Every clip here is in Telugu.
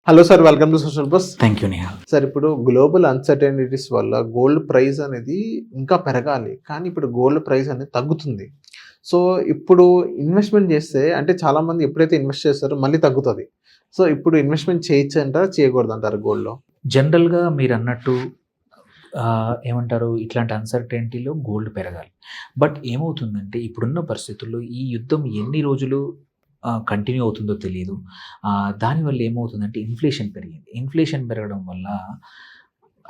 Hello sir, welcome to social bus. Thank you Nihal. Sir, ఇప్పుడు గ్లోబల్ అన్సర్టనిటీస్ వల్ల గోల్డ్ ప్రైస్ అనేది ఇంకా పెరగాలి, కానీ ఇప్పుడు గోల్డ్ ప్రైస్ అనేది తగ్గుతుంది. సో ఇప్పుడు ఇన్వెస్ట్మెంట్ చేస్తే అంటే చాలామంది ఎప్పుడైతే ఇన్వెస్ట్ చేస్తారో మళ్ళీ తగ్గుతుంది. సో ఇప్పుడు ఇన్వెస్ట్మెంట్ చేయొచ్చు అంటారా, చేయకూడదు అంటారు గోల్డ్లో? జనరల్గా మీరు అన్నట్టు ఏమంటారు, ఇట్లాంటి అన్సర్టెనిటీలో గోల్డ్ పెరగాలి. బట్ ఏమవుతుందంటే ఇప్పుడున్న పరిస్థితుల్లో ఈ యుద్ధం ఎన్ని రోజులు కంటిన్యూ అవుతుందో తెలియదు. దానివల్ల ఏమవుతుందంటే ఇన్ఫ్లేషన్ పెరిగింది. ఇన్ఫ్లేషన్ పెరగడం వల్ల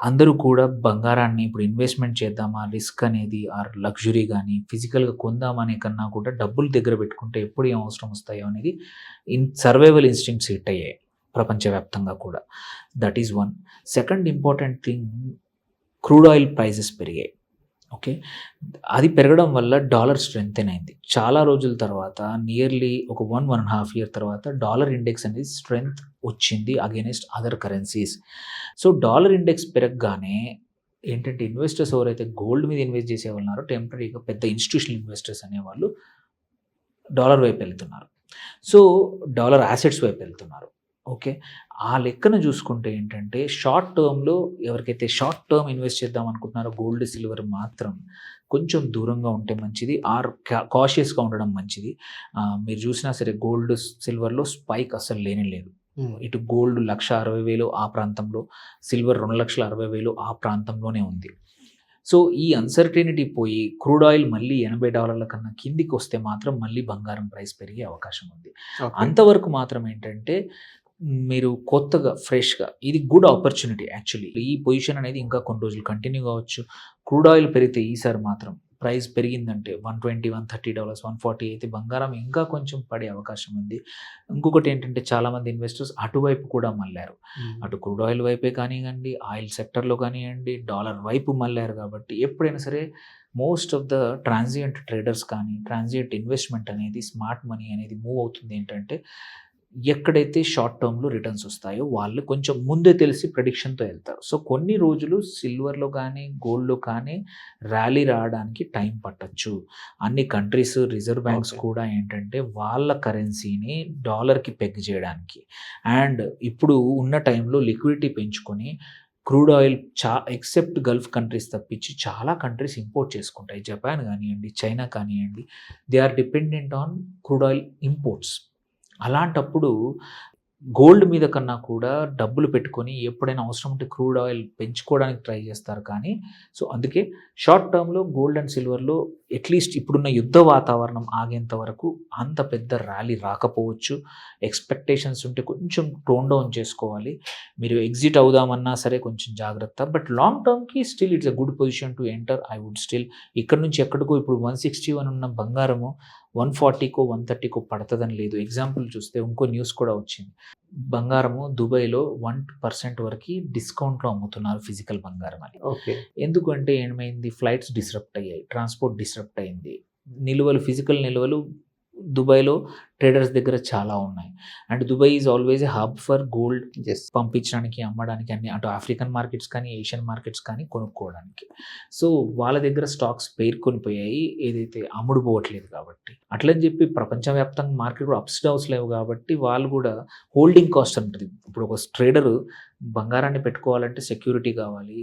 అందరూ కూడా బంగారాన్ని ఇప్పుడు ఇన్వెస్ట్మెంట్ చేద్దామా, రిస్క్ అనేది ఆర్ లగ్జరీ కానీ ఫిజికల్గా కొందామనే కన్నా కూడా డబ్బులు దగ్గర పెట్టుకుంటే ఎప్పుడు ఏం అవసరం వస్తాయో అనేది సర్వైవల్ ఇన్స్టింక్ట్స్ హిట్ అయ్యాయి ప్రపంచవ్యాప్తంగా కూడా. That is one. Second important thing, crude oil prices పెరిగాయి. ఓకే, అది పెరగడం వల్ల డాలర్ స్ట్రెంగ్తెన్ అయింది. చాలా రోజుల తర్వాత, నియర్లీ ఒక 1.5 year తర్వాత డాలర్ ఇండెక్స్ అనేది స్ట్రెంగ్త్ వచ్చింది against other currencies. So dollar index పెరగగానే ఏంటంటే ఇన్వెస్టర్స్ ఎవరైతే గోల్డ్ మీద ఇన్వెస్ట్ చేసే ఉన్నారో టెంపరీగా పెద్ద ఇన్స్టిట్యూషనల్ ఇన్వెస్టర్స్ అనేవాళ్ళు డాలర్ వైపు వెళ్తున్నారు. సో డాలర్ యాసెట్స్ వైపు వెళ్తున్నారు. ఓకే, ఆ లెక్కన చూసుకుంటే ఏంటంటే షార్ట్ టర్మ్లో ఎవరికైతే షార్ట్ టర్మ్ ఇన్వెస్ట్ చేద్దాం అనుకుంటున్నారో గోల్డ్ సిల్వర్ మాత్రం కొంచెం దూరంగా ఉంటే మంచిది, ఆర్ కాషియస్గా ఉండడం మంచిది. మీరు చూసినా సరే గోల్డ్ సిల్వర్లో స్పైక్ అసలు లేనే లేదు. ఇటు గోల్డ్ 1,60,000 ఆ ప్రాంతంలో, సిల్వర్ 2,60,000 ఆ ప్రాంతంలోనే ఉంది. సో ఈ అన్సర్టెనిటీ పోయి క్రూడ్ ఆయిల్ మళ్ళీ $80 కన్నా కిందికి వస్తే మాత్రం మళ్ళీ బంగారం ప్రైస్ పెరిగే అవకాశం ఉంది. అంతవరకు మాత్రం ఏంటంటే మీరు కొత్తగా ఫ్రెష్గా, ఇది గుడ్ ఆపర్చునిటీ యాక్చువల్లీ. ఈ పొజిషన్ అనేది ఇంకా కొన్ని రోజులు కంటిన్యూ కావచ్చు. క్రూడ్ ఆయిల్ పెరిగితే ఈసారి మాత్రం ప్రైస్ పెరిగిందంటే $120, $130, $140 అయితే బంగారం ఇంకా కొంచెం పడే అవకాశం ఉంది. ఇంకొకటి ఏంటంటే చాలామంది ఇన్వెస్టర్స్ అటువైపు కూడా మళ్ళారు. అటు క్రూడ్ ఆయిల్ వైపే కానివ్వండి, ఆయిల్ సెక్టర్లో కానివ్వండి, డాలర్ వైపు మళ్ళారు. కాబట్టి ఎప్పుడైనా సరే most of the transient traders కానీ ట్రాన్సియంట్ ఇన్వెస్ట్మెంట్ అనేది, స్మార్ట్ మనీ అనేది మూవ్ అవుతుంది ఏంటంటే ఎక్కడైతే షార్ట్ టర్మ్లో రిటర్న్స్ వస్తాయో వాళ్ళు కొంచెం ముందే తెలిసి ప్రెడిక్షన్తో వెళ్తారు. సో కొన్ని రోజులు సిల్వర్లో కానీ గోల్డ్లో కానీ ర్యాలీ రావడానికి టైం పట్టచ్చు. అన్ని కంట్రీస్ రిజర్వ్ బ్యాంక్స్ కూడా ఏంటంటే వాళ్ళ కరెన్సీని డాలర్కి పెగ్ చేయడానికి అండ్ ఇప్పుడు ఉన్న టైంలో లిక్విడిటీ పెంచుకొని crude oil except Gulf countries తప్పించి చాలా కంట్రీస్ ఇంపోర్ట్ చేసుకుంటాయి. జపాన్ కానివ్వండి, చైనా కానివ్వండి, they are dependent on crude oil imports. అలాంటప్పుడు గోల్డ్ మీద కన్నా కూడా డబ్బులు పెట్టుకొని ఎప్పుడైనా అవసరం ఉంటే క్రూడ్ ఆయిల్ పెంచుకోవడానికి ట్రై చేస్తారు. కానీ సో అందుకే షార్ట్ టర్మ్లో గోల్డ్ అండ్ సిల్వర్లో అట్లీస్ట్ ఇప్పుడున్న యుద్ధ వాతావరణం ఆగేంత వరకు అంత పెద్ద ర్యాలీ రాకపోవచ్చు. ఎక్స్పెక్టేషన్స్ ఉంటే కొంచెం టోన్ డౌన్ చేసుకోవాలి. మీరు ఎగ్జిట్ అవుదామన్నా సరే కొంచెం జాగ్రత్త. బట్ లాంగ్ టర్మ్కి still it's a good position to enter. I would still ఇక్కడ నుంచి ఎక్కడికో ఇప్పుడు 161 ఉన్న బంగారము 140కో 130కో పడుతుందని లేదు. ఎగ్జాంపుల్ చూస్తే ఇంకో న్యూస్ కూడా వచ్చింది. బంగారము దుబాయ్లో 1% వరకు డిస్కౌంట్లో అమ్ముతున్నారు ఫిజికల్ బంగారం అని. ఓకే, ఎందుకంటే ఏమైంది, ఫ్లైట్స్ డిస్రప్ట్ అయ్యాయి, ట్రాన్స్పోర్ట్ డిస్రప్ట్ అయింది, నిల్వలు ఫిజికల్ నిల్వలు దుబాయ్లో ట్రేడర్స్ దగ్గర చాలా ఉన్నాయి. And Dubai is always a hub for gold పంపించడానికి, అమ్మడానికి, అన్ని అటు ఆఫ్రికన్ మార్కెట్స్ కానీ ఏషియన్ మార్కెట్స్ కానీ కొనుక్కోవడానికి. సో వాళ్ళ దగ్గర స్టాక్స్ పేర్కొనిపోయాయి, ఏదైతే అమ్ముడు పోవట్లేదు కాబట్టి. అట్లని చెప్పి ప్రపంచవ్యాప్తంగా మార్కెట్ కూడా అప్స్ డౌన్స్ లేవు కాబట్టి వాళ్ళు కూడా హోల్డింగ్ కాస్ట్ ఉంటుంది. ఇప్పుడు ఒక ట్రేడరు బంగారాన్ని పెట్టుకోవాలంటే సెక్యూరిటీ కావాలి,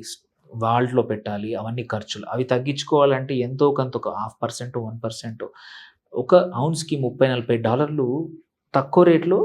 వాల్ట్లో పెట్టాలి, అవన్నీ ఖర్చులు. అవి తగ్గించుకోవాలంటే ఎంతో కొంత ఒక 0.5%, 1% ఒక ఔన్స్కి $30-40 తక్కువ రేట్లో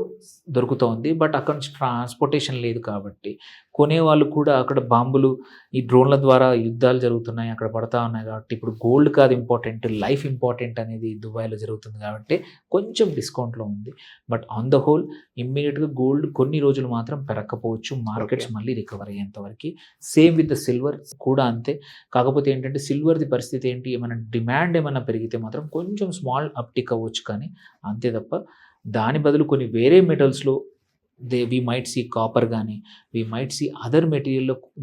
దొరుకుతోంది. బట్ అక్కడ నుంచి ట్రాన్స్పోర్టేషన్ లేదు కాబట్టి కొనేవాళ్ళు కూడా అక్కడ బాంబులు, ఈ డ్రోన్ల ద్వారా యుద్ధాలు జరుగుతున్నాయి, అక్కడ పడతా ఉన్నాయి కాబట్టి ఇప్పుడు గోల్డ్ కాదు ఇంపార్టెంట్, లైఫ్ ఇంపార్టెంట్ అనేది దుబాయ్లో జరుగుతుంది కాబట్టి కొంచెం డిస్కౌంట్లో ఉంది. బట్ ఆన్ ద హోల్ ఇమ్మీడియట్గా గోల్డ్ కొన్ని రోజులు మాత్రం పెరగకపోవచ్చు, మార్కెట్స్ మళ్ళీ రికవర్ అయ్యేంత వరకు. సేమ్ విత్ ద సిల్వర్ కూడా అంతే. కాకపోతే ఏంటంటే సిల్వర్ది పరిస్థితి ఏంటి, ఏమైనా డిమాండ్ ఏమైనా పెరిగితే మాత్రం కొంచెం స్మాల్ అప్టిక్ అవ్వచ్చు, కానీ అంతే తప్ప దాని బదులు కొన్ని వేరే మెటల్స్లో వి మైట్ సీ కాపర్ కానీ వి మైట్ సీ అదర్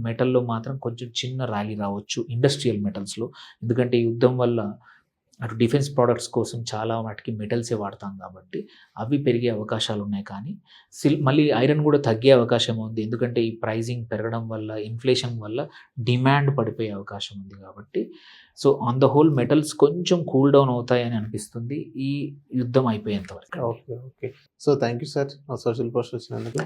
మెటల్లో మాత్రం కొంచెం చిన్న ర్యాలీ రావచ్చు ఇండస్ట్రియల్ మెటల్స్లో. ఎందుకంటే ఈ యుద్ధం వల్ల అటు డిఫెన్స్ ప్రోడక్ట్స్ కోసం చాలా వాటికి మెటల్సే వాడతాం కాబట్టి అవి పెరిగే అవకాశాలు ఉన్నాయి. కానీ మళ్ళీ ఐరన్ కూడా తగ్గే అవకాశం ఉంది, ఎందుకంటే ఈ ప్రైజింగ్ పెరగడం వల్ల, ఇన్ఫ్లేషన్ వల్ల డిమాండ్ పడిపోయే అవకాశం ఉంది కాబట్టి. So on the whole metals కొంచెం కూల్ డౌన్ అవుతాయని అనిపిస్తుంది ఈ యుద్ధం అయిపోయేంత వరకు. Okay. So thank you sir, social post వచ్చినందుకు.